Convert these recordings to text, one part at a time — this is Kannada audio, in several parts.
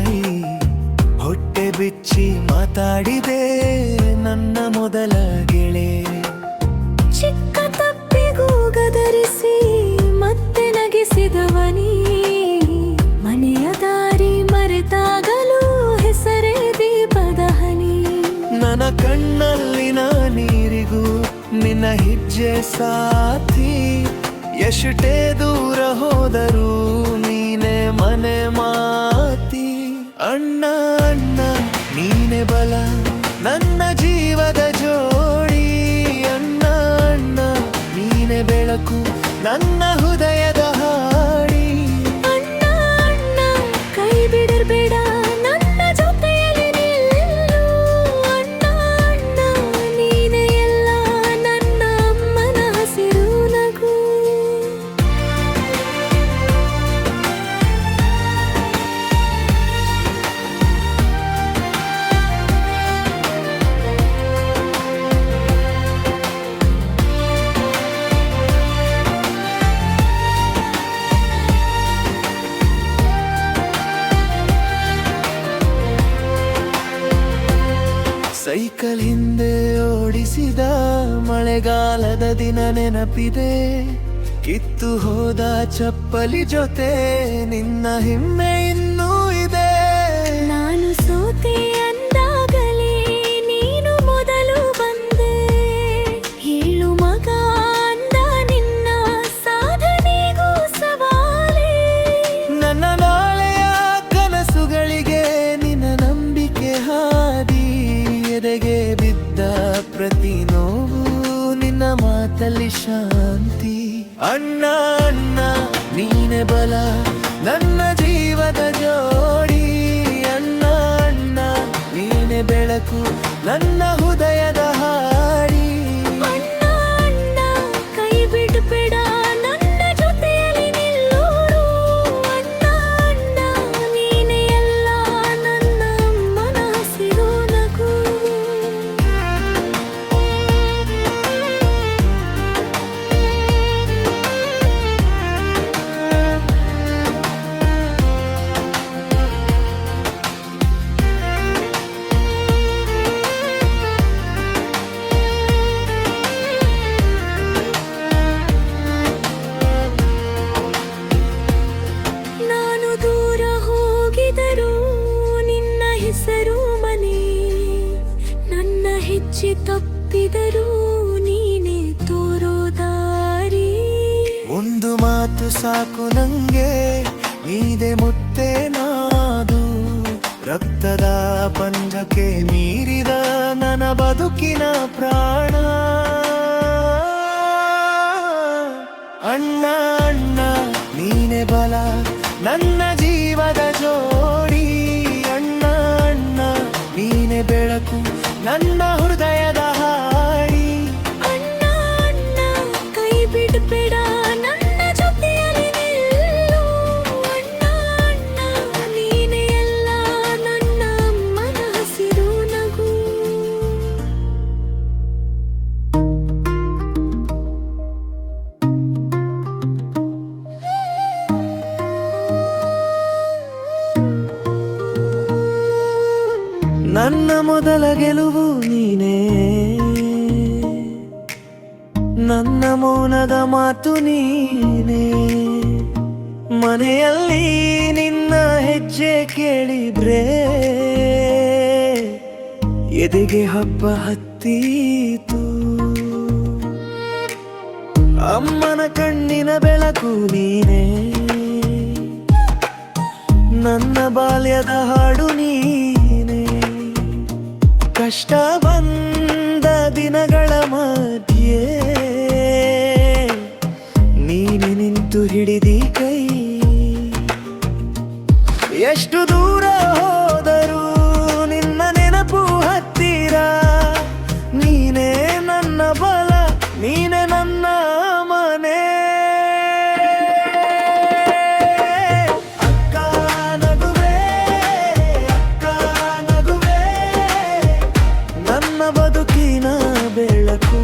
ಕೈ ಹೊಟ್ಟೆ ಬಿಚ್ಚಿ ಮಾತಾಡಿದೆ ನನ್ನ ಮೊದಲ ಗೆಳೆ. ಚಿಕ್ಕ ತಪ್ಪಿಗೂ ಗದರಿಸಿ ಮತ್ತೆ ನಗಿಸಿದವನಿ, ಮನೆಯ ದಾರಿ ಮರೆತಾಗಲೂ ಹೆಸರೇ ದೀಪದ ಹನಿ. ನನ್ನ ಕಣ್ಣಲ್ಲಿನ ನೀರಿಗೂ ನಿನ್ನ ಹೆಜ್ಜೆ ಸಾಥಿ, ಎಷ್ಟೇ ದೂರ ಹೋದರೂ ನೀನೆ ಮನೆ ಮಾತಿ. ಅಣ್ಣ ಅಣ್ಣ ನೀನೆ ಬಲ ನನ್ನ ಜೀವದ ಜೋಡಿ, ಅಣ್ಣ ಅಣ್ಣ ನೀನೆ ಬೆಳಕು ನನ್ನ ಹೃದಯದ ಹಾಡಿ. ಅಣ್ಣ ಅಣ್ಣ ಕೈ ಬಿಡಬೇಡ ನನ್ನ ಜೊತೆಯಲ್ಲಿ ನಿಲ್ಲು, ಅಣ್ಣ ಅಣ್ಣ ನೀನೆ ಎಲ್ಲ ನನ್ನ ಅಮ್ಮನ ಹಸಿರು ನಗು. ಸೈಕಲ್ ಹಿಂದೆ ಓಡಿಸಿದ ಮಳೆಗಾಲದ ದಿನ ನೆನಪಿದೆ, ಕಿತ್ತು ಹೋದ ಚಪ್ಪಲಿ ಜೊತೆ ನಿನ್ನ ಹಿಮ್ಮೆ ಇನ್ನೂ ಇದೆ. ನಾನು ಸೋತೆ ಅಂದಾಗಲೇ ನೀನು ಮೊದಲು ಬಂದೆ, ಹೇಳು ಮಗ ಅಂದ ನಿನ್ನ ಸಾಧನೆಗೂ ಸವಾಲೇ. ನನ್ನ ನಾಳೆಯ ಕನಸುಗಳಿಗೆ ನಿನ್ನ ನಂಬಿಕೆ ಹಾದಿ, ಎದೆಗೆ ಬಿದ್ದ ಪ್ರತಿ ನೋವು ನಿನ್ನ ಮಾತಲ್ಲಿ ಶಾಂತಿ. ಅಣ್ಣ ಅಣ್ಣ ನೀನೆ ಬಲ ನನ್ನ ಜೀವದ ಜೋಡಿ, ಅಣ್ಣ ಅಣ್ಣ ನೀನೆ ಬೆಳಕು ನನ್ನ ಹೃದಯದ ಹಾಡಿ. ಅಣ್ಣ ಅಣ್ಣ ಕೈ ಬಿಡಬೇಡ ನನ್ನ ಜೊತೆಯಲ್ಲಿ ನಿಲ್ಲು, ಅಣ್ಣ ಅಣ್ಣ ನೀನೆ ಎಲ್ಲ ನನ್ನ ಅಮ್ಮನ ಹಸಿರು ನಗು. ನಾನು ದೂರ ಹೋಗಿದರೂ ನಿನ್ನ ಹೆಸರು ಮನೆ, ನನ್ನ ಹೆಜ್ಜೆ ತಪ್ಪಿದರೂ ನೀನೆ ತೋರೋ ದಾರಿ. ಒಂದು ಮಾತು ಸಾಕು ನಂಗೆ, ನೀದೆ ಮುತ್ತೆ ನಾದು, ರಕ್ತದ ಪಂಜಕ್ಕೆ ಮೀರಿದ ನನ್ನ ಬದುಕಿನ ಪ್ರಾಣ. ಅಣ್ಣ ಅಣ್ಣ ನೀನೆ ಬಲ ನನ್ನ ಜೀವದ ಜೋಡಿ, ಅಣ್ಣ ಅಣ್ಣ ನೀನೆ ಬೆಳಕು ನನ್ನ ಹೃದಯದ ಹಾಡಿ. ಅಣ್ಣ ಅಣ್ಣ ಕೈ ಬಿಡಬೇಡ ನನ್ನ ಜೊತೆಯಲ್ಲಿ ನಿಲ್ಲು, ಅಣ್ಣ ಅಣ್ಣ ನೀನೆ ಎಲ್ಲ ನನ್ನ ಅಮ್ಮನ ಹಸಿರು ನಗು. ನನ್ನ ಮೊದಲ ಗೆಲುವು ನೀನೇ, ನನ್ನ ಮೌನದ ಮಾತು ನೀನೇ. ಮನೆಯಲ್ಲಿ ನಿನ್ನ ಹೆಜ್ಜೆ ಕೇಳಿದ್ರೆ ಎದೆಗೆ ಹಬ್ಬ ಹತ್ತೀತು. ಅಮ್ಮನ ಕಣ್ಣಿನ ಬೆಳಕು ನೀನೇ, ನನ್ನ ಬಾಲ್ಯದ ಹಾಡು ನೀನೇ. ಕಷ್ಟ ಬಂದ ದಿನಗಳ ಮಧ್ಯೆ ನೀನೆ ನಿಂತು ಹಿಡಿದಿ ಕೈ, ಎಷ್ಟು ದೂರ ಹೋದರೂ ನಿನ್ನ ನೆನಪು ಹತ್ತಿರ. ನೀನೇ ನನ್ನ ಬಲ, ನೀನೆ ನನ್ನ ಮನೆ. ಅಕ್ಕ ನಗುವೆ, ಅಕ್ಕ ನಗುವೆ, ನನ್ನ ಬದುಕಿನ ಬೆಳಕು.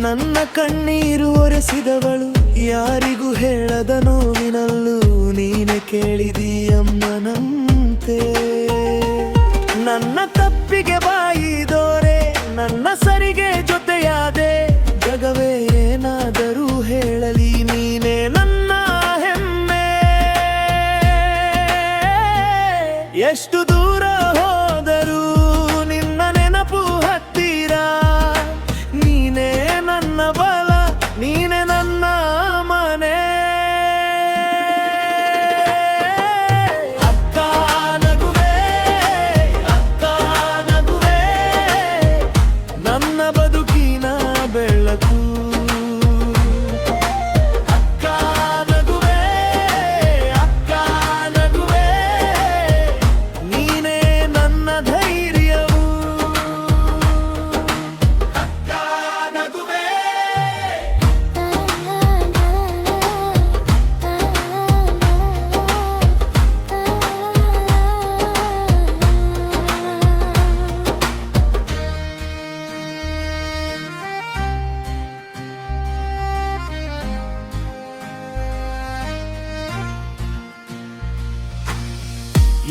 ನನ್ನ ಕಣ್ಣೀರು ಒರೆಸಿದವಳು, ಯಾರಿಗೂ ಹೇಳದ ನೋವಿನಲ್ಲೂ ನೀನೆ ಕೇಳಿದೀಯಮ್ಮನಂತೆ. ನನ್ನ ತಪ್ಪಿಗೆ ಬಾಯಿದೋರೆ, ನನ್ನ ಸರಿಗೆ ಜೊತೆಯಾದೆ. ಜಗವೇ ಏನಾದರೂ ಹೇಳಲಿ, ನೀನೇ ನನ್ನ ಹೆಮ್ಮೆ. ಎಷ್ಟು ದೂರ ಹೋದರೂ ನಿನ್ನ ನೆನಪು ಹತ್ತಿರ. ನೀನೇ ನನ್ನ ಬಲ, ನೀನೇ ನನ್ನ ಮನೆ. ಅಕ್ಕ ನಗುವೆ, ಅಕ್ಕ ನಗುವೆ, ನನ್ನ ಬದುಕಿನ ಬೆಳಕು. ಅಕ್ಕ ನಗುವೆ, ಅಕ್ಕ ನಗುವೆ, ನೀನೇ ನನ್ನ ಧೈರ್ಯವು. ಅಕ್ಕ ನಗುವೆ.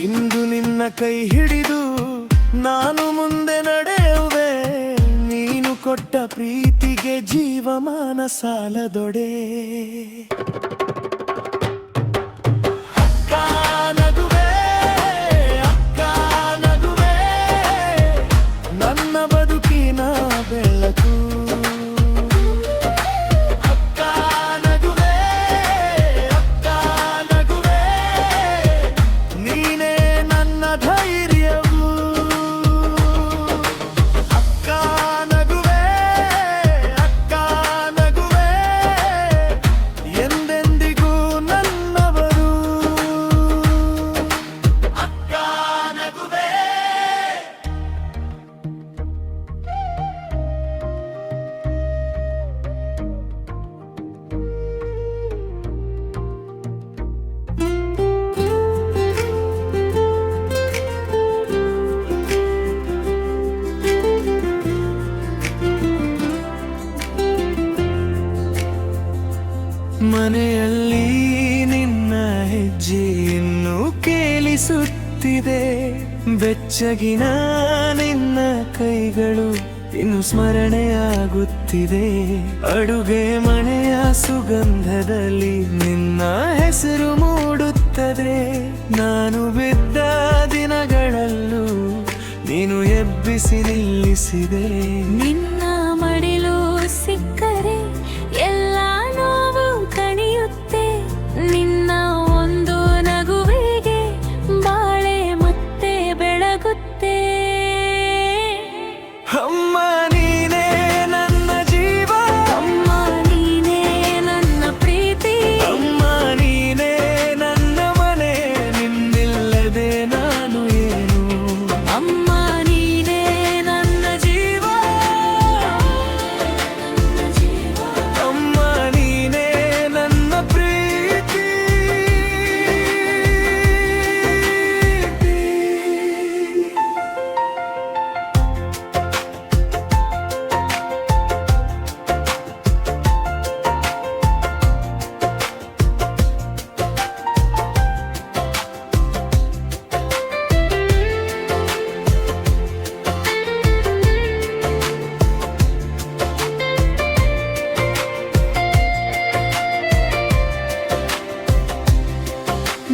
ಇಂದು ನಿನ್ನ ಕೈ ಹಿಡಿದು ನಾನು ಮುಂದೆ ನಡೆಯುವೆ. ನೀನು ಕೊಟ್ಟ ಪ್ರೀತಿಗೆ ಜೀವಮಾನ ಸಾಲದೊಡೆ. ಅಕ್ಕ ನಗುವೆ, ಅಕ್ಕ ನಗುವೆ, ನನ್ನ ಬದುಕಿನ ಬೆಳಕು. ಅಕ್ಕ ನಗುವೆ, ಅಕ್ಕ ನಗುವೆ, ನೀನೇ ನನ್ನ ಧೈರ್ಯವು. ಅಕ್ಕ ನಗುವೆ, ಅಕ್ಕ ನಗುವೆ, ಎಂದೆಂದಿಗೂ ನನ್ನವರು. ಅಕ್ಕ ನಗುವೆ. ಮನೆಯಲ್ಲಿ ನಿನ್ನ ಹೆಜ್ಜೆ ಇನ್ನೂ ಕೇಳಿಸುತ್ತಿದೆ. ಬೆಚ್ಚಗಿನ ನಿನ್ನ ಕೈಗಳು ಇನ್ನು ಸ್ಮರಣೆಯಾಗುತ್ತಿದೆ. ಅಡುಗೆ ಮನೆಯ ಸುಗಂಧದಲ್ಲಿ ನಿನ್ನ ಹೆಸರು ಮೂಡುತ್ತದೆ. ನಾನು ಬಿದ್ದ ದಿನಗಳಲ್ಲೂ ನೀನು ಎಬ್ಬಿಸಿ ನಿಲ್ಲಿಸಿದೆ. ನಿನ್ನ ಮಡಿಲು ಸಿಕ್ಕರೆ ಎಲ್ಲ ನೋವು ಕಣಿಯುತ್ತೆ. ನಿನ್ನ ಒಂದು ನಗುವಿಗೆ ಬಾಳೆ ಮತ್ತೆ ಬೆಳಗುತ್ತೆ. ಅಮ್ಮ ನೀನೇ ನನ್ನ ಜೀವ, ಅಮ್ಮ ನೀನೇ ನನ್ನ ಪ್ರೀತಿ, ಅಮ್ಮ ನೀನೇ ನನ್ನ ಮನೆ. ನಿನ್ನಿಲ್ಲದೆ ನಾನು ಏನು. ಅಮ್ಮ ನೀನೇ ನನ್ನ ಜೀವ, ನನ್ನ ಜೀವ. ಅಮ್ಮ ನೀನೇ ನನ್ನ ಪ್ರೀತಿ.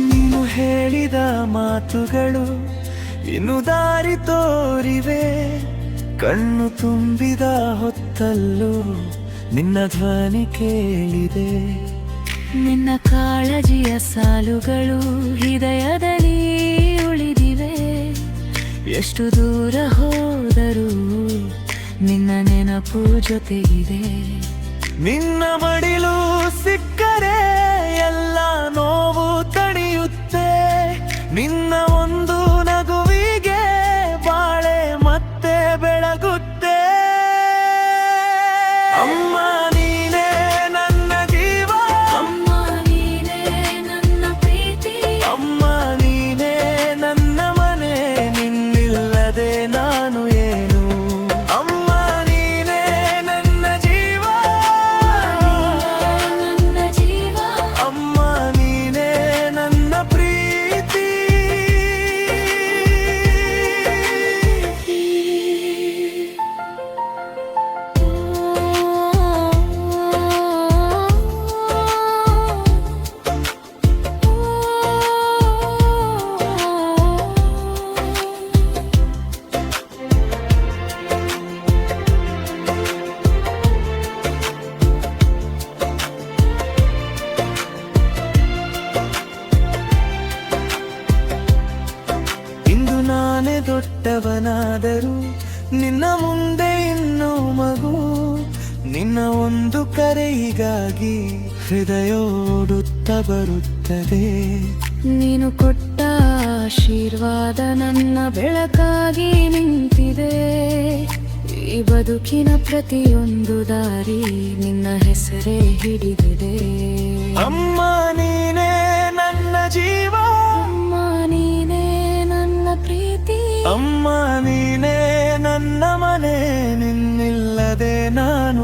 ನೀನು ಹೇಳಿದ ಮಾತುಗಳು ಇನ್ನು ದಾರಿ ತೋರಿವೆ. ಕಣ್ಣು ತುಂಬಿದ ಹೊತ್ತಲ್ಲೂ ನಿನ್ನ ಧ್ವನಿ ಕೇಳಿದೆ. ನಿನ್ನ ಕಾಳಜಿಯ ಸಾಲುಗಳು ಹೃದಯದಲ್ಲಿ ಉಳಿದಿವೆ. ಎಷ್ಟು ದೂರ ಹೋದರೂ ನಿನ್ನ ನೆನಪು ಜೊತೆಗಿದೆ. ನಿನ್ನ ಮಡಿಲು ಸಿಕ್ಕರೆ ಎಲ್ಲ ನೋವು ತಣಿಯುತ್ತೆ. ನಿನ್ನ ಒಂದು ನಗುವಿಗೆ ಬಾಳೆ ಮತ್ತೆ ಬೆಳಗುತ್ತೆ. ಅಮ್ಮ ನೀನೇ ನನ್ನ ಜೀವ, ಅಮ್ಮ ನೀನೇ ನನ್ನ ಪ್ರೀತಿ, ಅಮ್ಮ ನೀನೇ ನನ್ನ ಮನೆ. ನಿನ್ನಿಲ್ಲದೆ ನಾನು ಏನು. ಅಮ್ಮ ನೀನೇ ನನ್ನ ಜೀವ, ದೊಡ್ಡವನಾದರೂ ನಿನ್ನ ಮುಂದೆ ಇನ್ನೂ ಮಗು. ನಿನ್ನ ಒಂದು ಕರೆಯಿಗಾಗಿ ಹೃದಯ ಓಡುತ್ತಾ ಬರುತ್ತದೆ. ನೀನು ಕೊಟ್ಟ ಆಶೀರ್ವಾದ ನನ್ನ ಬೆಳಕಾಗಿ ನಿಂತಿದೆ. ಈ ಬದುಕಿನ ಪ್ರತಿಯೊಂದು ದಾರಿ ನಿನ್ನ ಹೆಸರೇ ಹಿಡಿದಿದೆ. ಅಮ್ಮ ನೀನೇ ನನ್ನ ಜೀವ, ಅಮ್ಮ ನೀನೇ ನನ್ನ ಪ್ರೀತಿ, ಅಮ್ಮ ನೀನೇ ನನ್ನ ಮನೆ. ನಿನ್ನಿಲ್ಲದೆ ನಾನು